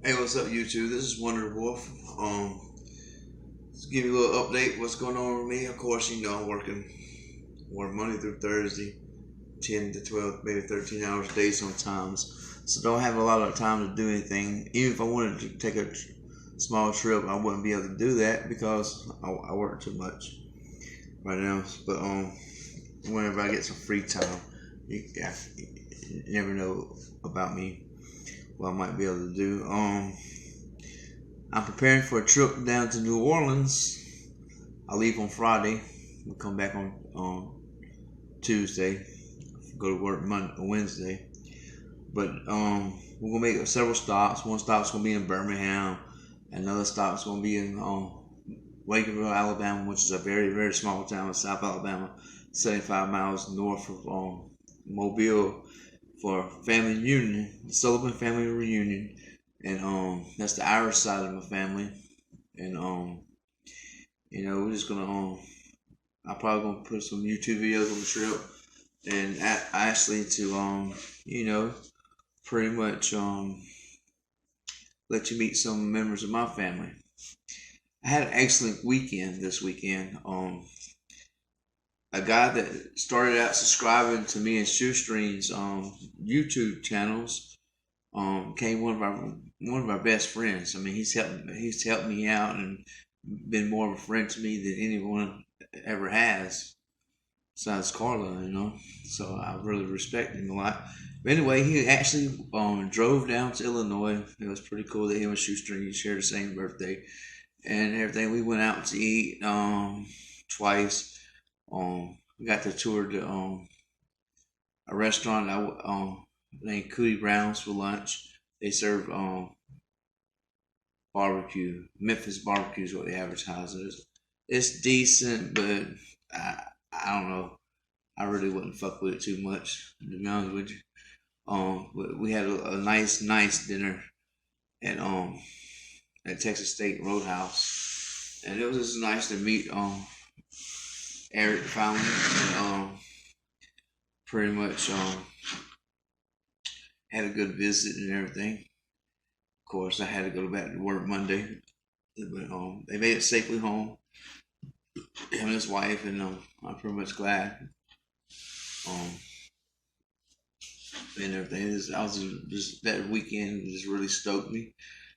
Hey, what's up, YouTube? This is Wonder Wolf. Just give you a little update. What's going on with me? Of course, I'm work Monday through Thursday, 10 to 12, maybe 13 hours a day sometimes. So don't have a lot of time to do anything. Even if I wanted to take a small trip, I wouldn't be able to do that because I work too much right now. But whenever I get some free time, you never know about me. What I might be able to do. I'm preparing for a trip down to New Orleans. I leave on Friday. We'll come back on Tuesday. Go to work Wednesday. But we're gonna make several stops. One stop's gonna be in Birmingham. Another stop's gonna be in Wakeville, Alabama, which is a very very small town in South Alabama, 75 miles north of Mobile, for family reunion, the Sullivan family reunion, and that's the Irish side of my family, and we're just gonna I'm probably gonna put some YouTube videos on the trip, and actually to you know pretty much let you meet some members of my family. I had an excellent weekend this weekend. A guy that started out subscribing to me and Shoestring's YouTube channels became one of our best friends. I mean, he's helped me out and been more of a friend to me than anyone ever has, besides Carla. So I really respect him a lot. But anyway, he actually drove down to Illinois. It was pretty cool that him and Shoestring shared the same birthday and everything. We went out to eat twice. We got to tour a restaurant named Cootie Brown's for lunch. They serve barbecue. Memphis barbecue is what they advertise it as. It's decent, but I don't know. I really wouldn't fuck with it too much, to be honest with you. But we had a nice dinner at Texas State Roadhouse, and it was just nice to meet Eric finally, and pretty much had a good visit and everything. Of course, I had to go back to work Monday, but they made it safely home. Him and his wife, and I'm pretty much glad. Um, and everything. I was just that weekend just really stoked me,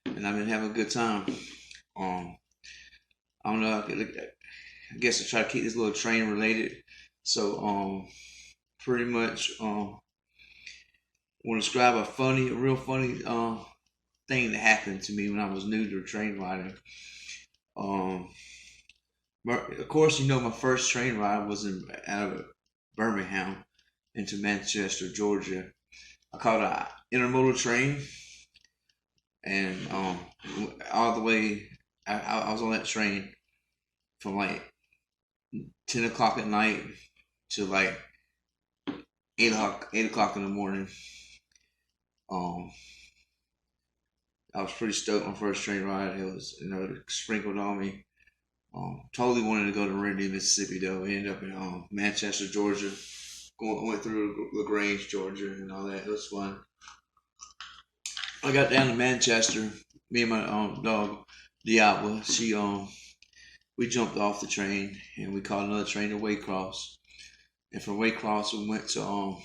and I've been having a good time. Um, I don't know. I guess I try to keep this little train related. So pretty much want to describe a real funny thing that happened to me when I was new to train riding. Um, of course, my first train ride was out of Birmingham into Manchester, Georgia. I caught an intermodal train, and all the way, I was on that train from like 10 o'clock at night to like 8 o'clock in the morning. Um, I was pretty stoked on my first train ride. It was, sprinkled on me. Totally wanted to go to Randy, Mississippi, though. We ended up in Manchester, Georgia. Went through LaGrange, Georgia, and all that. It was fun. I got down to Manchester. Me and my dog Diablo. We jumped off the train and we caught another train to Waycross. And from Waycross we went to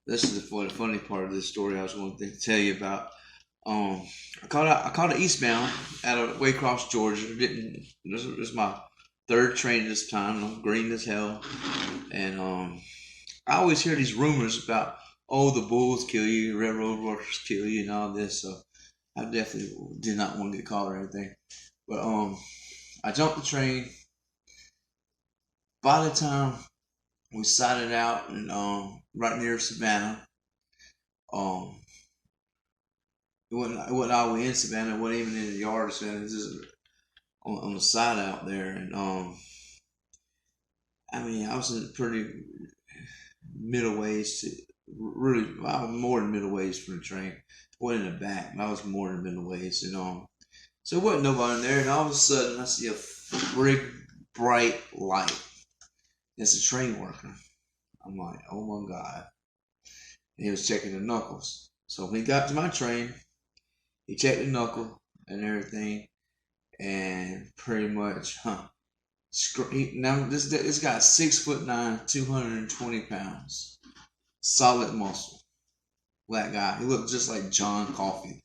This is the funny part of this story I was going to tell you about. I caught an eastbound out of Waycross, Georgia. This was my third train this time. I'm green as hell, and I always hear these rumors about, oh, the bulls kill you, railroad workers kill you, and all this. So I definitely did not want to get caught or anything. But I jumped the train. By the time we sighted out and right near Savannah, um, it wasn't all the way in Savannah. It wasn't even in the yard of Savannah. It was just on the side out there, and I mean, I was in pretty middle ways to really, I was more than middle ways from the train. I wasn't in the back, but I was more than middle ways, and so there wasn't nobody in there, and all of a sudden I see a big bright light. It's a train worker. I'm like, oh my god. And he was checking the knuckles. So when he got to my train, He checked the knuckle and everything, and pretty much, now this guy's 6'9", 220 pounds, solid muscle, black guy. He looked just like John Coffey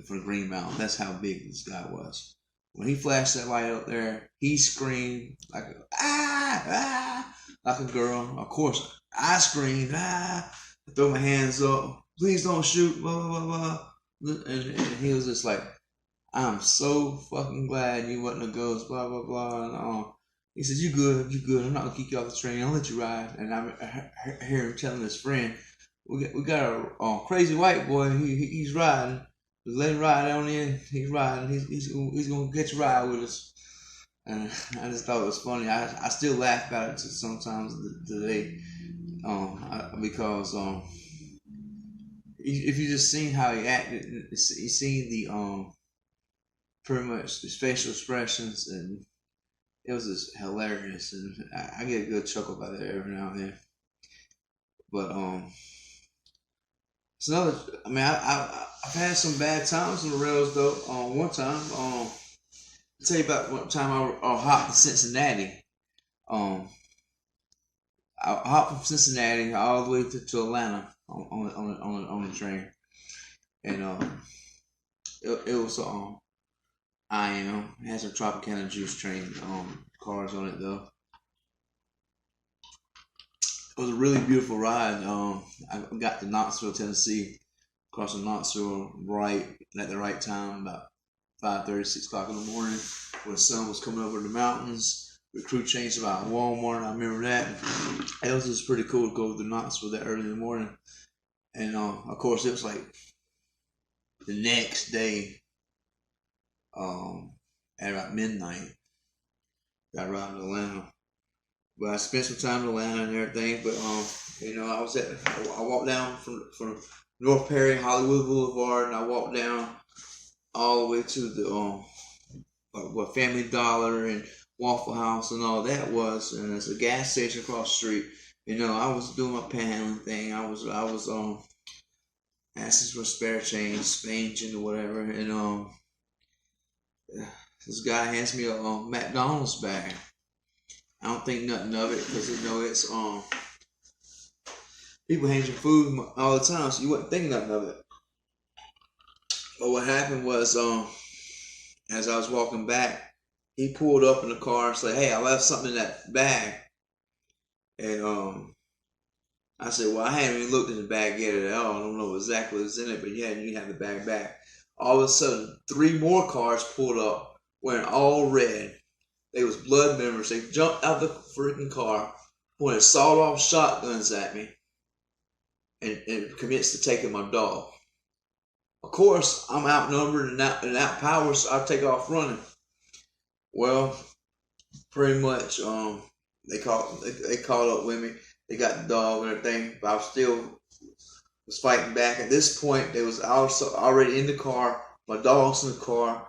from Green Mountain. That's how big this guy was. When he flashed that light up there, he screamed like like a girl. Of course, I screamed I throw my hands up. Please don't shoot. Blah blah blah blah. And he was just like, I'm so fucking glad you wasn't a ghost. Blah blah blah. And he said, you good. I'm not gonna kick you off the train. I'll let you ride. And I hear him telling his friend, we got a crazy white boy. He's riding. Just let him ride on in. He's riding. He's gonna get you ride with us. And I just thought it was funny. I still laugh about it sometimes today, because if you just seen how he acted, you seen the pretty much the facial expressions, and it was just hilarious, and I get a good chuckle about it every now and then. But it's another. I mean, I've had some bad times on the rails though. One time, I'll tell you about one time I hopped to Cincinnati. I hopped from Cincinnati all the way to Atlanta on the train, and it was it had some Tropicana Juice train cars on it though. It was a really beautiful ride. I got to Knoxville, Tennessee, crossing Knoxville right at the right time, about 5:30, 6 o'clock in the morning, when the sun was coming over the mountains. The crew changed about Walmart. I remember that. It was just pretty cool to go to Knoxville that early in the morning. And of course, it was like the next day, at about midnight, got around to Atlanta. But I spent some time in Atlanta and everything. But I walked down from North Perry, Hollywood Boulevard, and I walked down all the way to the what Family Dollar and Waffle House and all that was, and there's a gas station across the street. I was doing my panhandling thing. I was asking for spare change, Spain or whatever, and this guy hands me a McDonald's bag. I don't think nothing of it because it's people hand you food all the time, so you wouldn't think nothing of it. But what happened was, as I was walking back, he pulled up in the car and said, "Hey, I left something in that bag." And I said, "Well, I haven't even looked in the bag yet at all. I don't know exactly what's in it, but yeah, you have the bag back." All of a sudden, 3 more cars pulled up, wearing all red. They was blood members. They jumped out the freaking car, pointed sawed-off shotguns at me, and commenced to taking my dog. Of course, I'm outnumbered and outpowered, so I take off running. Well, pretty much, they caught up with me. They got the dog and everything, but I was fighting back. At this point, they was also already in the car. My dog's in the car.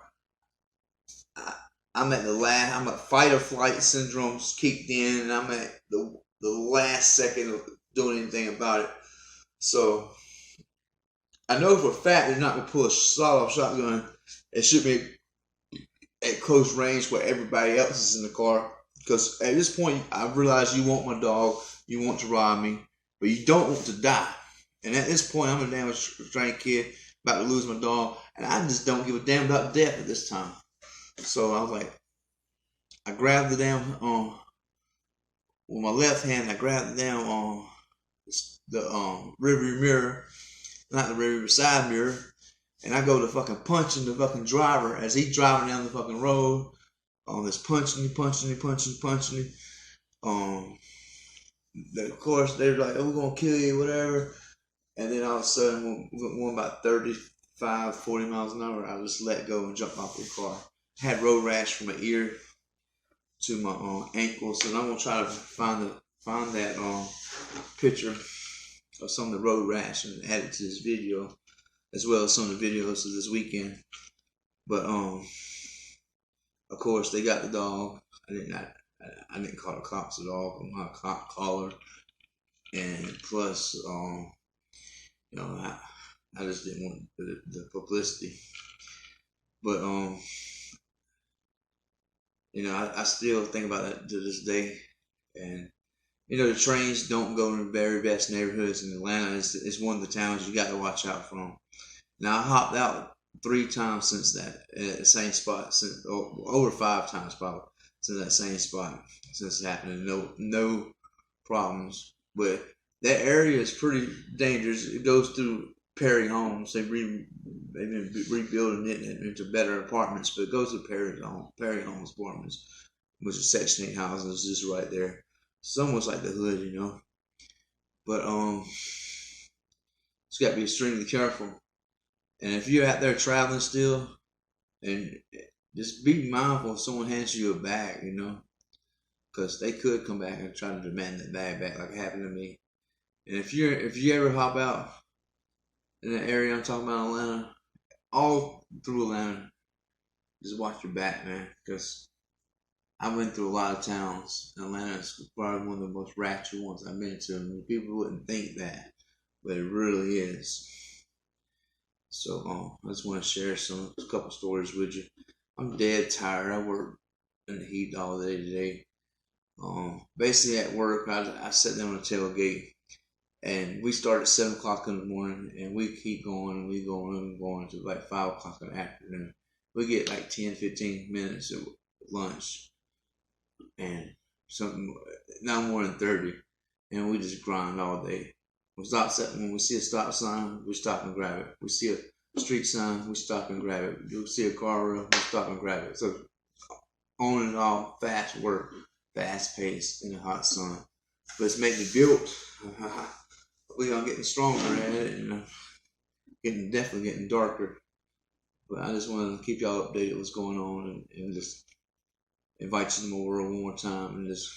I'm at fight or flight syndrome's kicked in, and I'm at the last second of doing anything about it. So I know for a fact they're not gonna pull a sawed-off shotgun and shoot me at close range where everybody else is in the car. Because at this point, I realize you want my dog, you want to ride me, but you don't want to die. And at this point, I'm a damn strange kid about to lose my dog, and I just don't give a damn about death at this time. So I was like, I grabbed the damn with my left hand. I grabbed the damn the rearview mirror, not the rearview side mirror, and I go to fucking punching the fucking driver as he's driving down the fucking road. Just punching me. Of course they're like, "Oh, we're gonna kill you," whatever. And then all of a sudden, when about 35, 40 miles an hour, I just let go and jumped off the car. I had road rash from my ear to my ankles, and I'm gonna try to find that picture of some of the road rash and add it to this video, as well as some of the videos of this weekend. But of course, they got the dog. I didn't call the cops at all. I'm not a cop caller, and plus, I just didn't want the publicity. But I still think about that to this day. And the trains don't go in the very best neighborhoods in Atlanta. It's one of the towns you got to watch out from. Now I hopped out 3 times since that at the same spot, since over 5 times probably since that same spot since it happened. No problems, but that area is pretty dangerous. It goes through Perry Homes. They've been rebuilding it into better apartments, but it goes to Perry Homes apartments, which is Section 8 houses just right there. It's almost like the hood. But it's got to be extremely careful. And if you're out there traveling still, and just be mindful if someone hands you a bag, because they could come back and try to demand that bag back, like it happened to me. And if you ever hop out in the area I'm talking about, Atlanta, all through Atlanta, just watch your back, man, because I went through a lot of towns. Atlanta is probably one of the most ratchet ones I've been to. And people wouldn't think that, but it really is. So I just want to share a couple stories with you. I'm dead tired. I worked in the heat all day today. Basically at work, I sat down on a tailgate, and we start at 7 o'clock in the morning, and we keep going, and we going, and going to like 5 o'clock in the afternoon. We get like 10, 15 minutes of lunch, and something not more than 30, and we just grind all day. When we see a stop sign, we stop and grab it. We see a street sign, we stop and grab it. You see a car rail, we stop and grab it. So on and off, fast work, fast paced in the hot sun. But it's making me built. We are getting stronger at it, and definitely getting darker. But I just want to keep y'all updated what's going on, and just invite you to my world one more time, and just